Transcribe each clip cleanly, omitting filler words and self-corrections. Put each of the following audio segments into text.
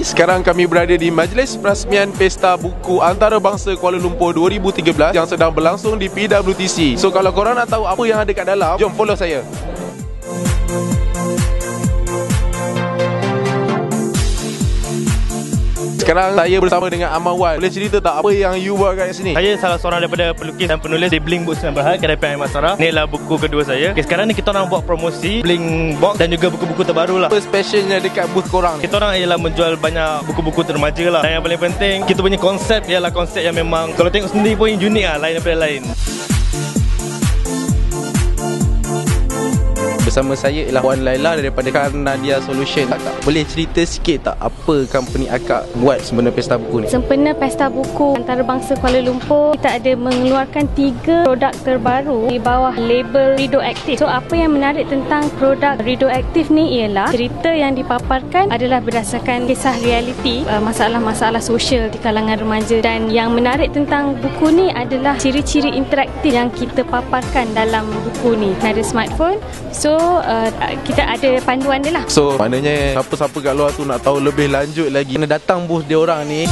Sekarang kami berada di Majlis Perasmian Pesta Buku Antarabangsa Kuala Lumpur 2013 yang sedang berlangsung di PWTC. So kalau korang nak tahu apa yang ada kat dalam, jom follow saya. Sekarang saya bersama dengan Amawan. Boleh cerita tak apa yang you buat kat sini? Saya salah seorang daripada pelukis dan penulis di Bling Books Sdn Bhd, kedai P.M. Masara. Ini adalah buku kedua saya. Sekarang ni kita orang buat promosi Bling Box dan juga buku-buku terbaru lah. Apa specialnya dekat booth korang ni? Kita orang ialah menjual banyak buku-buku termaja lah. Dan yang paling penting, kita punya konsep ialah konsep yang memang kalau tengok sendiri pun unik lah, lain daripada lain. Bersama saya ialah Puan Laila daripada Karnadia Solution. Akak boleh cerita sikit tak apa company akak buat Sempena Pesta Buku ni? Sempena Pesta Buku Antarabangsa Kuala Lumpur, kita ada mengeluarkan 3 produk terbaru di bawah label Rido Aktif. So apa yang menarik tentang produk Rido Aktif ni ialah cerita yang dipaparkan adalah berdasarkan kisah realiti, masalah-masalah sosial di kalangan remaja. Dan yang menarik tentang buku ni adalah ciri-ciri interaktif yang kita paparkan dalam buku ni. Ada smartphone, so kita ada panduan dia lah. So maknanya siapa-siapa kat luar tu nak tahu lebih lanjut lagi, kena datang booth dia orang ni.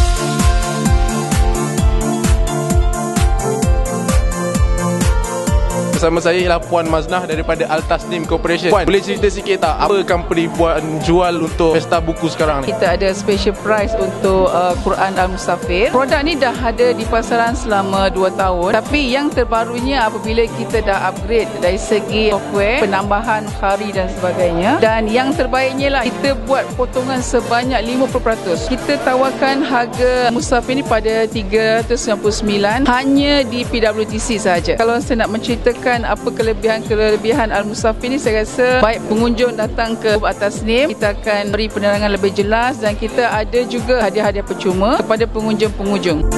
Bersama saya ialah Puan Maznah daripada Al-Tasnim Corporation. Puan, boleh cerita sikit tak apa company buat jual untuk pesta buku sekarang ni? Kita ada special price untuk Quran Al-Mustafir. Produk ni dah ada di pasaran selama 2 tahun. Tapi yang terbarunya apabila kita dah upgrade dari segi software, penambahan hari dan sebagainya. Dan yang terbaiknya lah, kita buat potongan sebanyak 50%. Kita tawarkan harga Mustafir ni pada 399 hanya di PWTC sahaja. Kalau saya nak menceritakan apa kelebihan Al-Mustafir ni, saya rasa baik pengunjung datang ke Al-Tasnim, kita akan beri penerangan lebih jelas dan kita ada juga hadiah-hadiah percuma kepada pengunjung-pengunjung.